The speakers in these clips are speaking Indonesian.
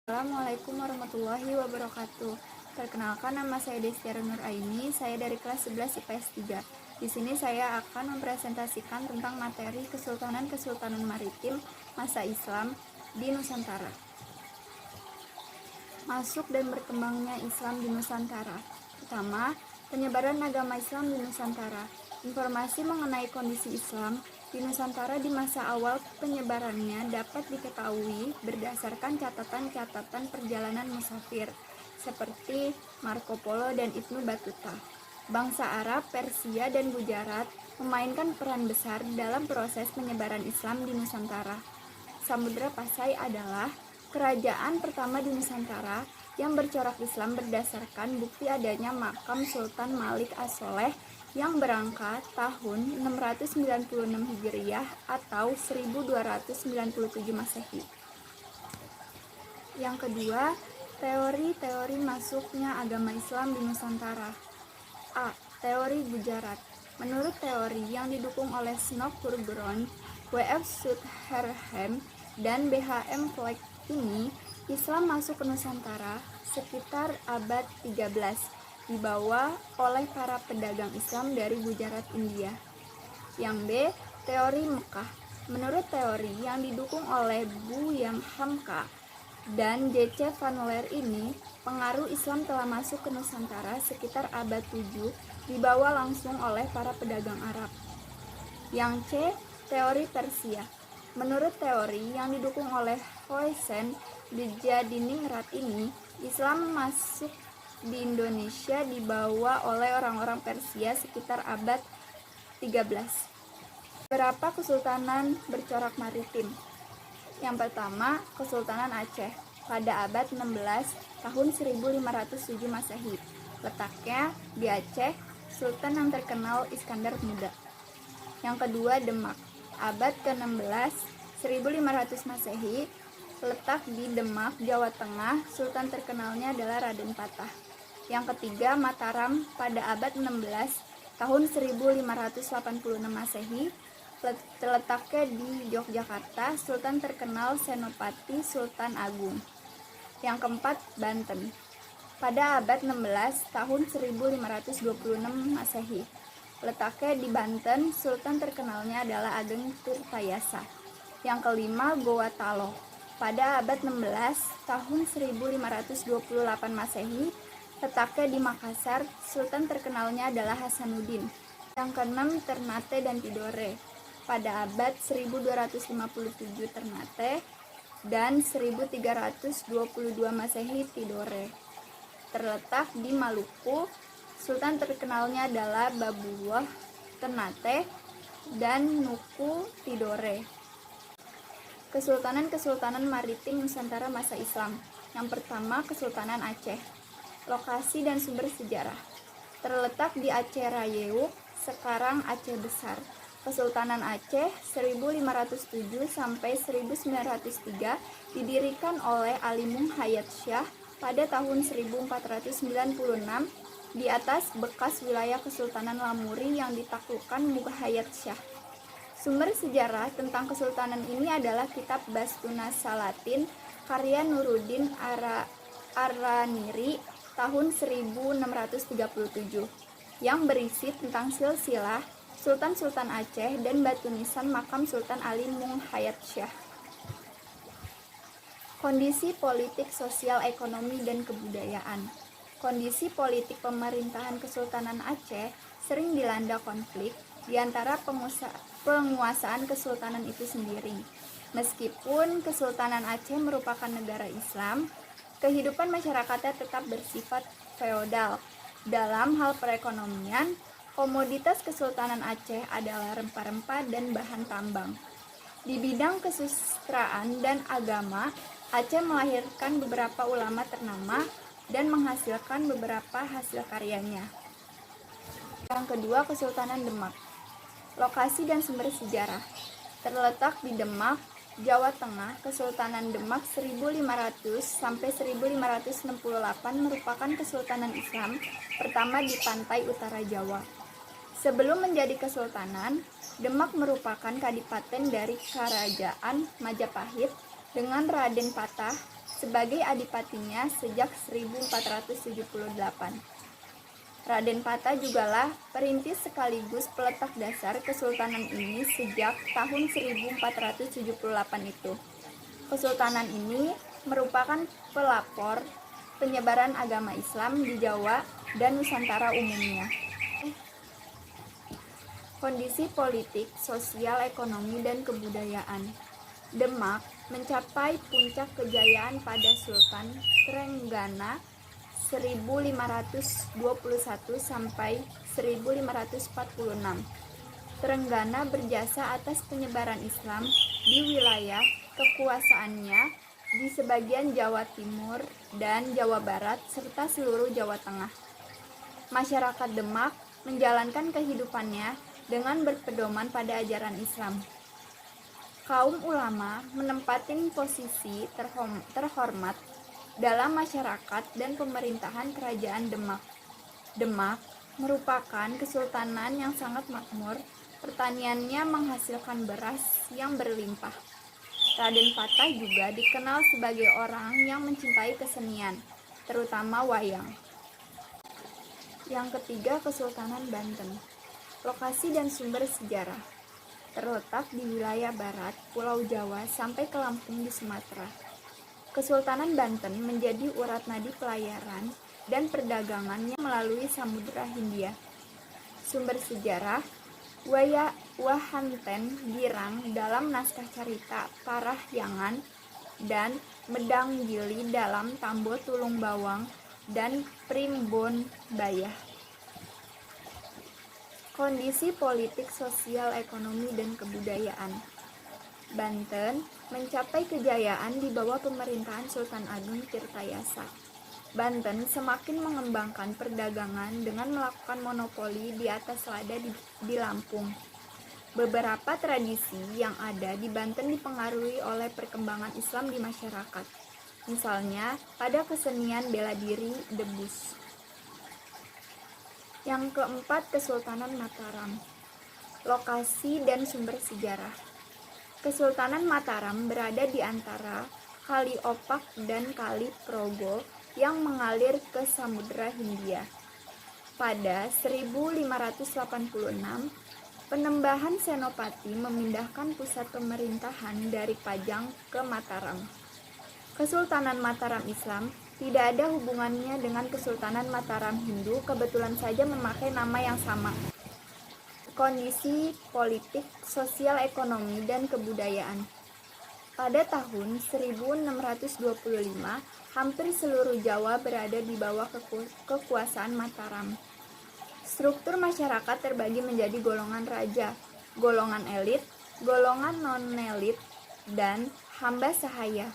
Assalamualaikum warahmatullahi wabarakatuh. Perkenalkan, nama saya Destiara Nuraini, saya dari kelas 11 IPS 3. Di sini saya akan mempresentasikan tentang materi Kesultanan-Kesultanan Maritim masa Islam di Nusantara. Masuk dan berkembangnya Islam di Nusantara. Pertama, penyebaran agama Islam di Nusantara. Informasi mengenai kondisi Islam di Nusantara di masa awal penyebarannya dapat diketahui berdasarkan catatan-catatan perjalanan musafir seperti Marco Polo dan Ibnu Battuta. Bangsa Arab, Persia, dan Gujarat memainkan peran besar dalam proses penyebaran Islam di Nusantara. Samudra Pasai adalah kerajaan pertama di Nusantara yang bercorak Islam berdasarkan bukti adanya makam Sultan Malik As-Soleh yang berangkat tahun 696 Hijriah atau 1297 Masehi. Yang kedua, teori-teori masuknya agama Islam di Nusantara. A. Teori Gujarat. Menurut teori yang didukung oleh Snow Purburon, W.F. Sutherland, dan B.H.M. Flake ini, Islam masuk ke Nusantara sekitar abad 13, dibawa oleh para pedagang Islam dari Gujarat, India. Yang B. Teori Mekah. Menurut teori yang didukung oleh Bu Yang Hamka dan J.C. Van Leer ini, pengaruh Islam telah masuk ke Nusantara sekitar abad 7, dibawa langsung oleh para pedagang Arab. Yang C. Teori Persia. Menurut teori yang didukung oleh Hoesen Bijadiningrat ini, Islam masuk di Indonesia dibawa oleh orang-orang Persia sekitar abad 13. Beberapa kesultanan bercorak maritim. Yang pertama, Kesultanan Aceh pada abad 16 tahun 1507 Masehi. Letaknya di Aceh, sultan yang terkenal Iskandar Muda. Yang kedua, Demak abad ke-16 1500 Masehi. Letak di Demak, Jawa Tengah, sultan terkenalnya adalah Raden Patah. Yang ketiga, Mataram pada abad 16 tahun 1586 Masehi. Terletaknya di Yogyakarta, sultan terkenal Senopati Sultan Agung. Yang keempat, Banten pada abad 16 tahun 1526 Masehi. Letaknya di Banten, sultan terkenalnya adalah Ageng Tirtayasa. Yang kelima, Goa Talo pada abad 16 tahun 1528 Masehi. Letaknya di Makassar, sultan terkenalnya adalah Hasanuddin. Yang keenam, Ternate dan Tidore pada abad 1257 Ternate dan 1322 Masehi Tidore. Terletak di Maluku, sultan terkenalnya adalah Babullah Ternate dan Nuku Tidore. Kesultanan-Kesultanan Maritim Nusantara masa Islam. Yang pertama, Kesultanan Aceh. Lokasi dan sumber sejarah. Terletak di Aceh Rayeuk, sekarang Aceh Besar. Kesultanan Aceh 1507 sampai 1903 didirikan oleh Alimung Hayat Shah pada tahun 1496 di atas bekas wilayah Kesultanan Lamuri yang ditaklukkan Mughayat Shah. Sumber sejarah tentang kesultanan ini adalah kitab Bastunas Salatin karya Nuruddin Araniri tahun 1637 yang berisi tentang silsilah Sultan-Sultan Aceh dan batu nisan makam Sultan Ali Mung Hayat Shah. Kondisi politik, sosial, ekonomi, dan kebudayaan. Kondisi politik pemerintahan Kesultanan Aceh sering dilanda konflik di antara penguasaan kesultanan itu sendiri. Meskipun Kesultanan Aceh merupakan negara Islam, kehidupan masyarakatnya tetap bersifat feodal. Dalam hal perekonomian, komoditas Kesultanan Aceh adalah rempah-rempah dan bahan tambang. Di bidang kesusastraan dan agama, Aceh melahirkan beberapa ulama ternama dan menghasilkan beberapa hasil karyanya. Yang kedua, Kesultanan Demak. Lokasi dan sumber sejarah. Terletak di Demak, Jawa Tengah. Kesultanan Demak 1500 sampai 1568 merupakan kesultanan Islam pertama di pantai utara Jawa. Sebelum menjadi kesultanan, Demak merupakan kadipaten dari Kerajaan Majapahit dengan Raden Patah sebagai adipatinya sejak 1478. Raden Pata jugalah perintis sekaligus peletak dasar kesultanan ini sejak tahun 1478 itu. Kesultanan ini merupakan pelopor penyebaran agama Islam di Jawa dan Nusantara umumnya. Kondisi politik, sosial, ekonomi, dan kebudayaan. Demak mencapai puncak kejayaan pada Sultan Trenggana 1521 sampai 1546. Trenggana berjasa atas penyebaran Islam di wilayah kekuasaannya di sebagian Jawa Timur dan Jawa Barat serta seluruh Jawa Tengah. Masyarakat Demak menjalankan kehidupannya dengan berpedoman pada ajaran Islam. Kaum ulama menempati posisi terhormat dalam masyarakat dan pemerintahan kerajaan Demak. Demak merupakan kesultanan yang sangat makmur, pertaniannya menghasilkan beras yang berlimpah. Raden Pata juga dikenal sebagai orang yang mencintai kesenian, terutama wayang. Yang ketiga, Kesultanan Banten. Lokasi dan sumber sejarah. Terletak di wilayah barat Pulau Jawa sampai ke Lampung di Sumatera. Kesultanan Banten menjadi urat nadi pelayaran dan perdagangannya melalui Samudra Hindia. Sumber sejarah. Wahanten Girang dalam naskah carita Parahyangan dan Medang Gili dalam Tambo Tulung Bawang dan Primbon Bayah. Kondisi politik, sosial, ekonomi, dan kebudayaan. Banten mencapai kejayaan di bawah pemerintahan Sultan Agung Tirtayasa. Banten semakin mengembangkan perdagangan dengan melakukan monopoli di atas lada di Lampung. Beberapa tradisi yang ada di Banten dipengaruhi oleh perkembangan Islam di masyarakat. Misalnya pada kesenian bela diri debus. Yang keempat, Kesultanan Mataram. Lokasi dan sumber sejarah. Kesultanan Mataram berada di antara Kali Opak dan Kali Progo yang mengalir ke Samudra Hindia. Pada 1586, Penembahan Senopati memindahkan pusat pemerintahan dari Pajang ke Mataram. Kesultanan Mataram Islam tidak ada hubungannya dengan Kesultanan Mataram Hindu, kebetulan saja memakai nama yang sama. Kondisi politik, sosial, ekonomi, dan kebudayaan. Pada tahun 1625, hampir seluruh Jawa berada di bawah kekuasaan Mataram. Struktur masyarakat terbagi menjadi golongan raja, golongan elit, golongan non-elit, dan hamba sahaya.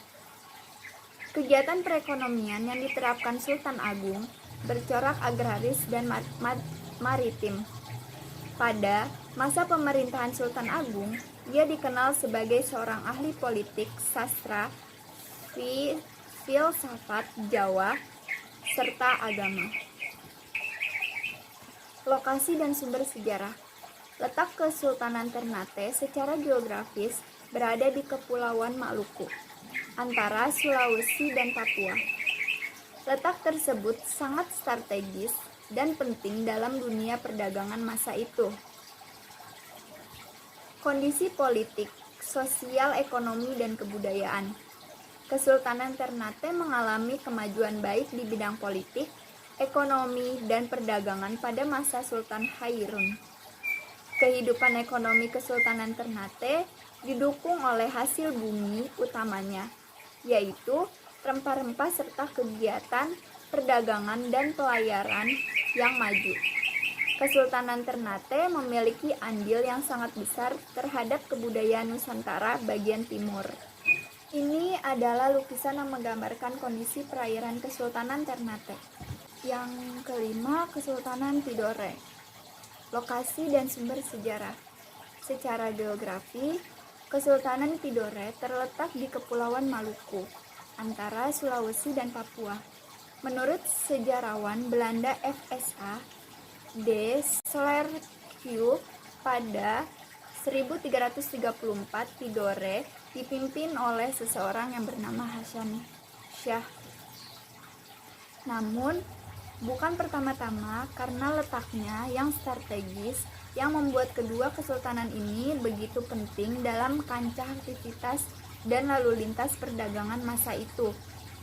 Kegiatan perekonomian yang diterapkan Sultan Agung bercorak agraris dan maritim. Pada masa pemerintahan Sultan Agung, dia dikenal sebagai seorang ahli politik, sastra, filsafat Jawa, serta agama. Lokasi dan sumber sejarah. Letak Kesultanan Ternate secara geografis berada di Kepulauan Maluku, antara Sulawesi dan Papua. Letak tersebut sangat strategis dan penting dalam dunia perdagangan masa itu. Kondisi politik, sosial, ekonomi, dan kebudayaan. Kesultanan Ternate mengalami kemajuan baik di bidang politik, ekonomi, dan perdagangan pada masa Sultan Hairun. Kehidupan ekonomi Kesultanan Ternate didukung oleh hasil bumi utamanya, yaitu rempah-rempah serta kegiatan perdagangan dan pelayaran yang maju. Kesultanan Ternate memiliki andil yang sangat besar terhadap kebudayaan Nusantara bagian timur. Ini adalah lukisan yang menggambarkan kondisi perairan Kesultanan Ternate. Yang kelima, Kesultanan Tidore. Lokasi dan sumber sejarah. Secara geografi, Kesultanan Tidore terletak di Kepulauan Maluku, antara Sulawesi dan Papua. Menurut sejarawan Belanda FSA de Klerk pada 1334, Tidore dipimpin oleh seseorang yang bernama Hasan Syah. Namun, bukan pertama-tama karena letaknya yang strategis yang membuat kedua kesultanan ini begitu penting dalam kancah aktivitas dan lalu lintas perdagangan masa itu,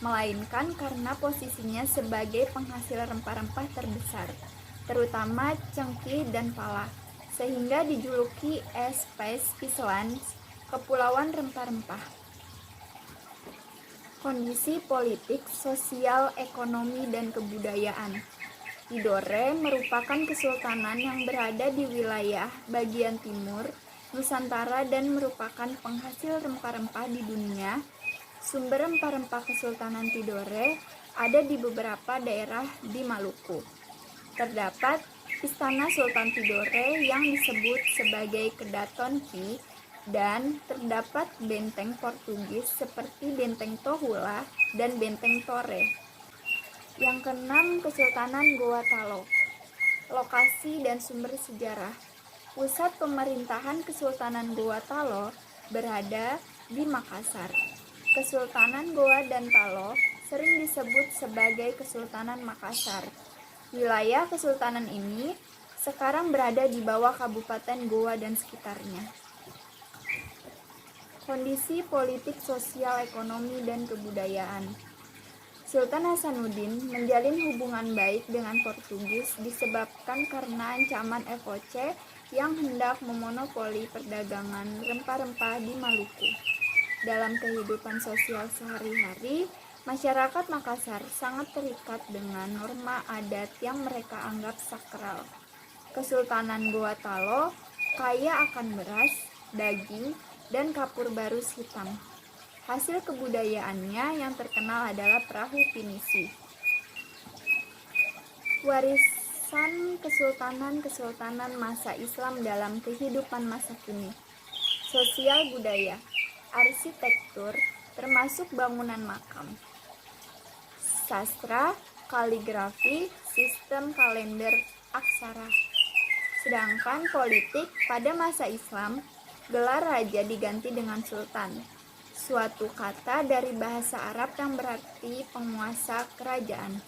melainkan karena posisinya sebagai penghasil rempah-rempah terbesar, terutama cengkih dan pala, sehingga dijuluki Spice Islands, Kepulauan Rempah-Rempah. Kondisi politik, sosial, ekonomi, dan kebudayaan. Tidore merupakan kesultanan yang berada di wilayah bagian timur Nusantara dan merupakan penghasil rempah-rempah di dunia. Sumber rempah-rempah Kesultanan Tidore ada di beberapa daerah di Maluku. Terdapat Istana Sultan Tidore yang disebut sebagai Kedaton Ki, dan terdapat benteng Portugis seperti Benteng Tohula dan Benteng Torre. Yang keenam, Kesultanan Goa Talo. Lokasi dan sumber sejarah. Pusat pemerintahan Kesultanan Goa Talo berada di Makassar. Kesultanan Goa dan Talo sering disebut sebagai Kesultanan Makassar. Wilayah kesultanan ini sekarang berada di bawah Kabupaten Goa dan sekitarnya. Kondisi politik, sosial, ekonomi, dan kebudayaan. Sultan Hasanuddin menjalin hubungan baik dengan Portugis disebabkan karena ancaman FOC yang hendak memonopoli perdagangan rempah-rempah di Maluku. Dalam kehidupan sosial sehari-hari, masyarakat Makassar sangat terikat dengan norma adat yang mereka anggap sakral. Kesultanan Goa Talo kaya akan beras, daging, dan kapur barus hitam. Hasil kebudayaannya yang terkenal adalah perahu pinisi. Warisan kesultanan-kesultanan masa Islam dalam kehidupan masa kini. Sosial budaya, arsitektur, termasuk bangunan makam. Sastra, kaligrafi, sistem kalender aksara. Sedangkan politik pada masa Islam, gelar raja diganti dengan sultan, suatu kata dari bahasa Arab yang berarti penguasa kerajaan,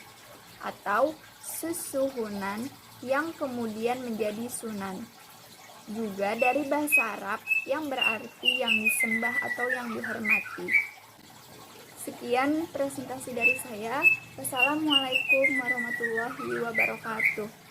atau susuhunan yang kemudian menjadi sunan, juga dari bahasa Arab yang berarti yang disembah atau yang dihormati. Sekian presentasi dari saya. Wassalamualaikum warahmatullahi wabarakatuh.